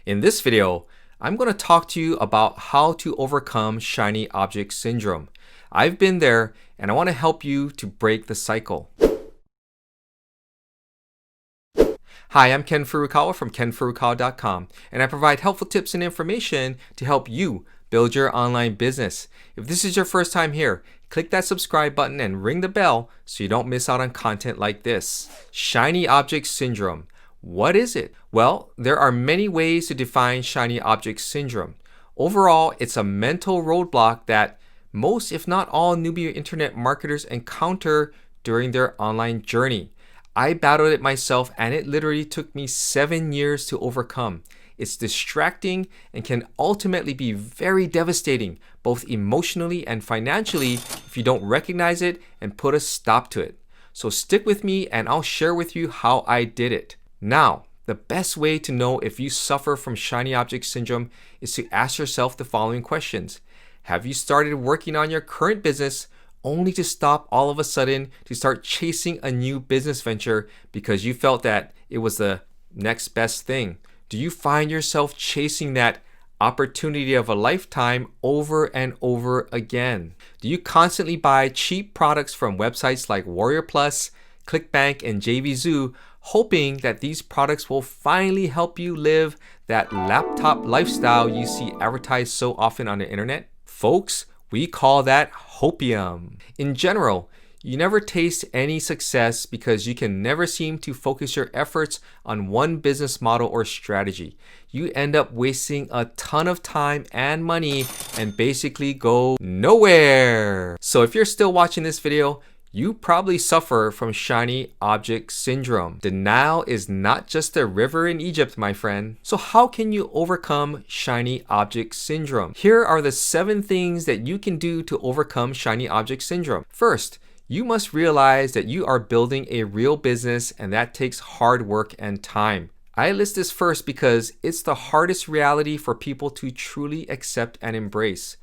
In this video, I'm going to talk to you about how to overcome shiny object syndrome. I've been there and I want to help you to break the cycle. Hi, I'm Ken Furukawa from kkfurukawa.com, and I provide helpful tips and information to help you build your online business. If this is your first time here, click that subscribe button and ring the bell so you don't miss out on content like this. Shiny object syndrome. What is it? Well, there are many ways to define shiny object syndrome. Overall, it's a mental roadblock that most, if not all, newbie internet marketers encounter during their online journey. I battled it myself and it literally took me 7 years to overcome. It's distracting and can ultimately be very devastating, both emotionally and financially, if you don't recognize it and put a stop to it. So stick with me and I'll share with you how I did it. Now, the best way to know if you suffer from shiny object syndrome is to ask yourself the following questions. Have you started working on your current business only to stop all of a sudden to start chasing a new business venture because you felt that it was the next best thing? Do you find yourself chasing that opportunity of a lifetime over and over again? Do you constantly buy cheap products from websites like Warrior Plus, ClickBank, and JVZoo, hoping that these products will finally help you live that laptop lifestyle you see advertised so often on the internet? Folks, we call that hopium. In general, you never taste any success because you can never seem to focus your efforts on one business model or strategy. You end up wasting a ton of time and money and basically go nowhere. So if you're still watching this video, you probably suffer from shiny object syndrome. Denial is not just a river in Egypt, my friend. So how can you overcome shiny object syndrome? Here are the 7 things that you can do to overcome shiny object syndrome. First, you must realize that you are building a real business and that takes hard work and time. I list this first because it's the hardest reality for people to truly accept and embrace.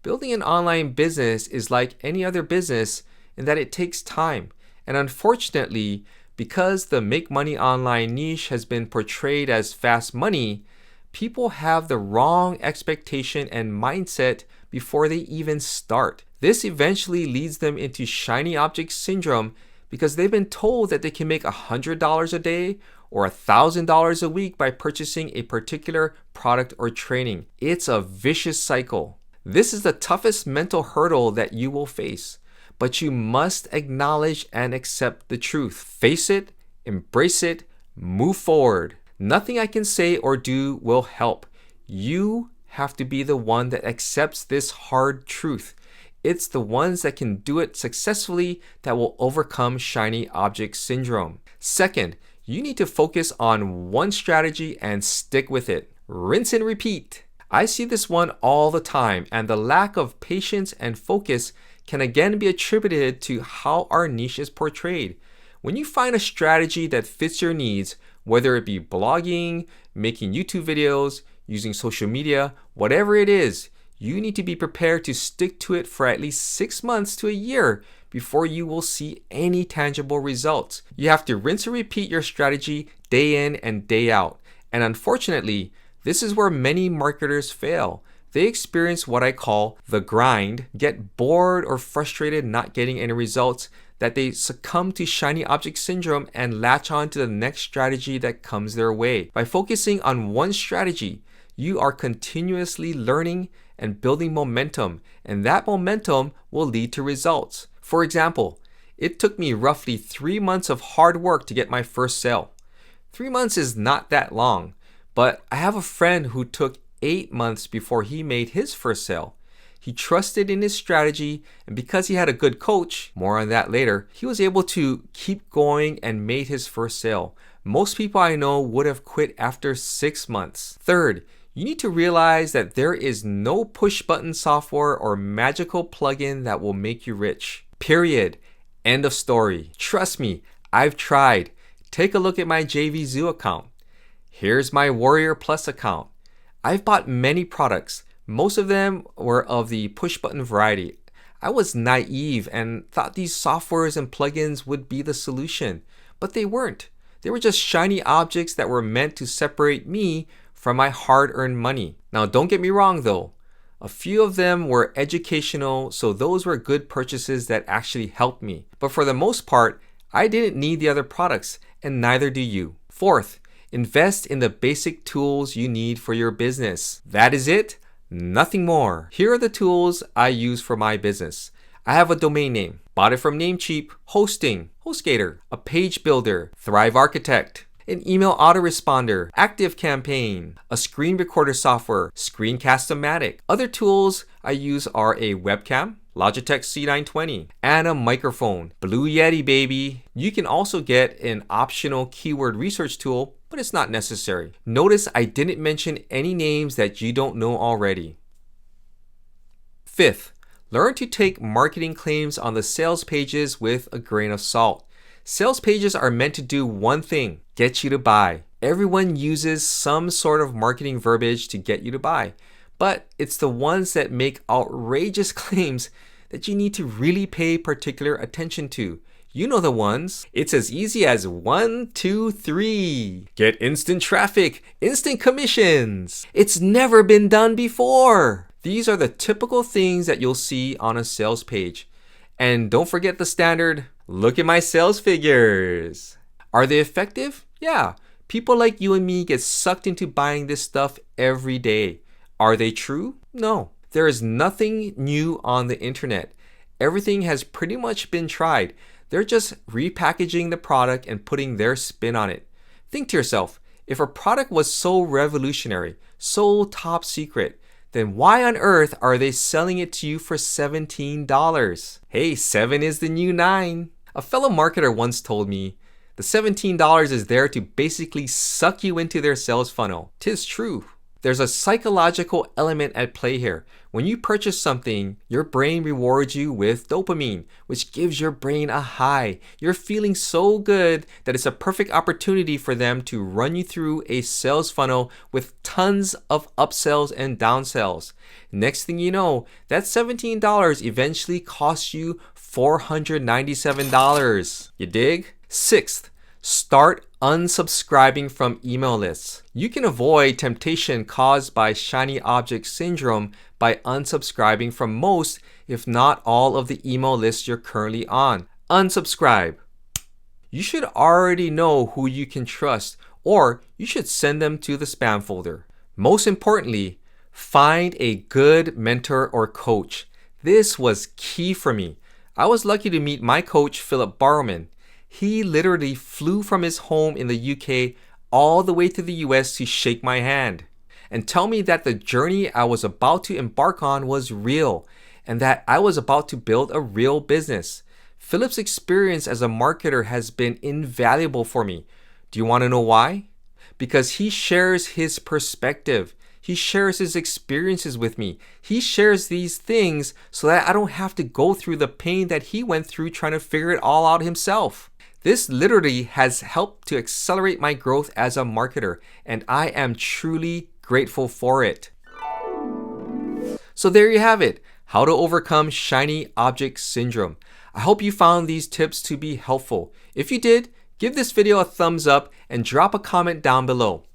Building an online business is like any other business in that it takes time. And unfortunately, because the make money online niche has been portrayed as fast money, people have the wrong expectation and mindset before they even start. This eventually leads them into shiny object syndrome because they've been told that they can make $100 a day or $1,000 a week by purchasing a particular product or training. It's a vicious cycle. This is the toughest mental hurdle that you will face. But you must acknowledge and accept the truth. Face it, embrace it, move forward. Nothing I can say or do will help. You have to be the one that accepts this hard truth. It's the ones that can do it successfully that will overcome shiny object syndrome. Second, you need to focus on one strategy and stick with it. Rinse and repeat. I see this one all the time, and the lack of patience and focus can again be attributed to how our niche is portrayed. When you find a strategy that fits your needs, whether it be blogging, making YouTube videos, using social media, whatever it is, you need to be prepared to stick to it for at least 6 months to a year before you will see any tangible results. You have to rinse and repeat your strategy day in and day out. And unfortunately, this is where many marketers fail. They experience what I call the grind, get bored or frustrated not getting any results, that they succumb to shiny object syndrome and latch on to the next strategy that comes their way. By focusing on one strategy, you are continuously learning and building momentum, and that momentum will lead to results. For example, it took me roughly 3 months of hard work to get my first sale. 3 months is not that long, but I have a friend who took 8 months before he made his first sale. He trusted in his strategy, and because he had a good coach, more on that later, he was able to keep going and made his first sale. Most people I know would have quit after 6 months. Third, you need to realize that there is no push button software or magical plugin that will make you rich. Period. End of story. Trust me, I've tried. Take a look at my JVZoo account. Here's my Warrior Plus account. I've bought many products. Most of them were of the push button variety. I was naive and thought these softwares and plugins would be the solution, but they weren't. They were just shiny objects that were meant to separate me from my hard-earned money. Now, don't get me wrong though. A few of them were educational, so those were good purchases that actually helped me. But for the most part, I didn't need the other products, and neither do you. Fourth, invest in the basic tools you need for your business. That is it, nothing more. Here are the tools I use for my business. I have a domain name, bought it from Namecheap, hosting, HostGator, a page builder, Thrive Architect, an email autoresponder, ActiveCampaign, a screen recorder software, Screencast-O-Matic. Other tools I use are a webcam, Logitech C920, and a microphone, Blue Yeti baby. You can also get an optional keyword research tool, but it's not necessary. Notice I didn't mention any names that you don't know already. Fifth, learn to take marketing claims on the sales pages with a grain of salt. Sales pages are meant to do one thing, get you to buy. Everyone uses some sort of marketing verbiage to get you to buy, but it's the ones that make outrageous claims that you need to really pay particular attention to. You know the ones. It's as easy as 1, 2, 3. Get instant traffic, instant commissions. It's never been done before. These are the typical things that you'll see on a sales page. And don't forget the standard, look at my sales figures. Are they effective? Yeah. People like you and me get sucked into buying this stuff every day. Are they true? No. There is nothing new on the internet. Everything has pretty much been tried. They're just repackaging the product and putting their spin on it. Think to yourself, if a product was so revolutionary, so top secret, then why on earth are they selling it to you for $17? Hey, 7 is the new 9. A fellow marketer once told me, the $17 is there to basically suck you into their sales funnel. 'Tis true. There's a psychological element at play here. When you purchase something, your brain rewards you with dopamine, which gives your brain a high. You're feeling so good that it's a perfect opportunity for them to run you through a sales funnel with tons of upsells and downsells. Next thing you know, that $17 eventually costs you $497. You dig? Sixth, start unsubscribing from email lists. You can avoid temptation caused by shiny object syndrome by unsubscribing from most, if not all, of the email lists you're currently on. Unsubscribe. You should already know who you can trust, or you should send them to the spam folder. Most importantly, find a good mentor or coach. This was key for me. I was lucky to meet my coach, Philip Barrowman. He literally flew from his home in the UK all the way to the US to shake my hand and tell me that the journey I was about to embark on was real and that I was about to build a real business. Philip's experience as a marketer has been invaluable for me. Do you want to know why? Because he shares his perspective. He shares his experiences with me. He shares these things so that I don't have to go through the pain that he went through trying to figure it all out himself. This literally has helped to accelerate my growth as a marketer, and I am truly grateful for it. So there you have it, how to overcome shiny object syndrome. I hope you found these tips to be helpful. If you did, give this video a thumbs up and drop a comment down below.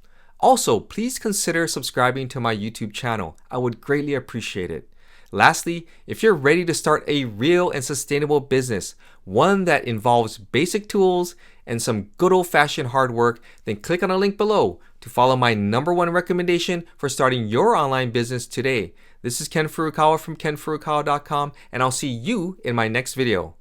Also, please consider subscribing to my YouTube channel. I would greatly appreciate it. Lastly, if you're ready to start a real and sustainable business, one that involves basic tools and some good old-fashioned hard work, then click on the link below to follow my #1 recommendation for starting your online business today. This is Ken Furukawa from kkfurukawa.com, and I'll see you in my next video.